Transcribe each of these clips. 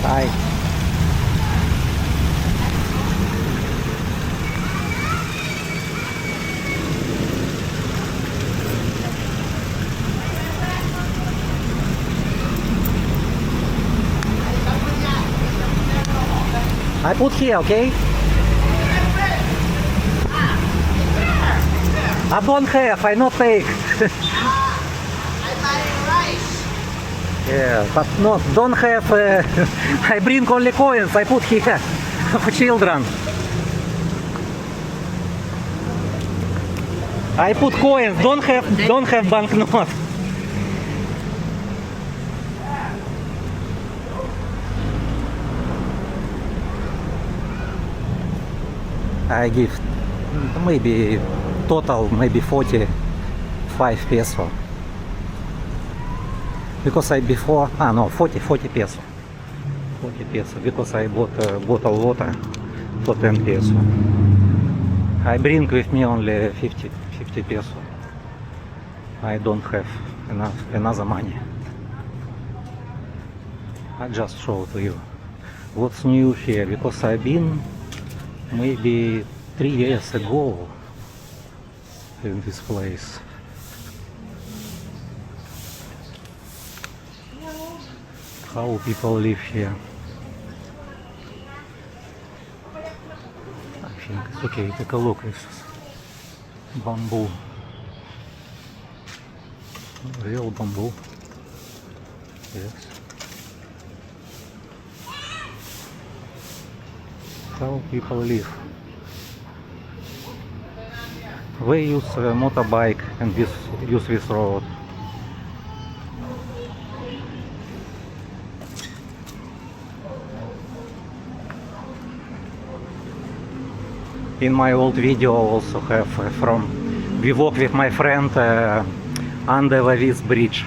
Hi. I put here, okay? I don't have, I not take. I buy rice. Yeah, but no, don't have. I bring only coins. I put here for children. I put coins. Don't have banknote. I give maybe total maybe 45 peso. Because I before, no, 40 peso. 40 peso, because I bought a bottle of water for 10 peso. I bring with me only 50 peso. I don't have another money. I just show to you what's new here, because I've been maybe 3 years ago in this place. How people live here. I think it's okay. Take a look. This is bamboo. Real bamboo. Yes. How people live. They use a motorbike and use this road. In my old video also have we walk with my friend under this bridge.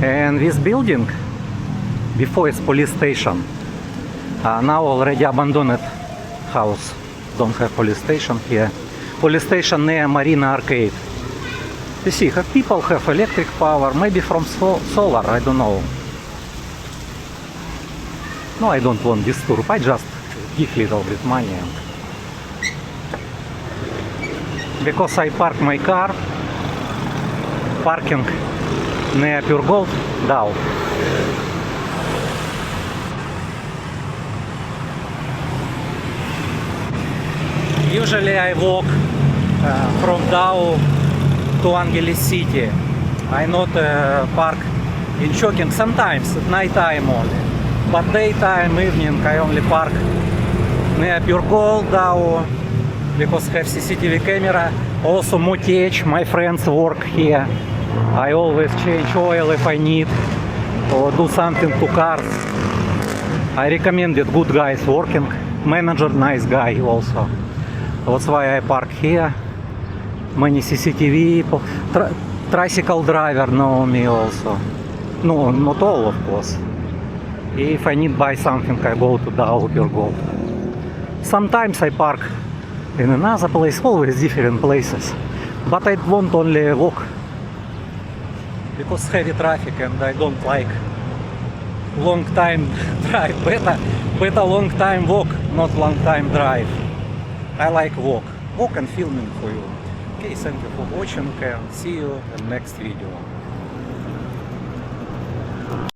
And this building before it's police station. Now already abandoned house. Don't have police station here. Police station near Marina Arcade. You see, people have electric power, maybe from solar, I don't know. No, I don't want disturb, I just give little bit money. Because I park my car, parking near Pure Gold, down. Usually I walk from Dow to Angeles City. I not park in Chongqing sometimes at night time only, but daytime, evening I only park near Pure Gold, Dow, because have CCTV camera. Also Motech, my friends work here. I always change oil if I need or do something to cars. I recommended good guys working. Manager nice guy also. That's why I park here. Many CCTV, tricycle driver know me also. No, not all of course. If I need buy something, I go to Dow Pure Gold. Sometimes I park in another place, always different places. But I want only walk. Because heavy traffic and I don't like long time drive. Better long time walk, not long time drive. I like walk and filming for you. Okay, thank you for watching and see you in the next video.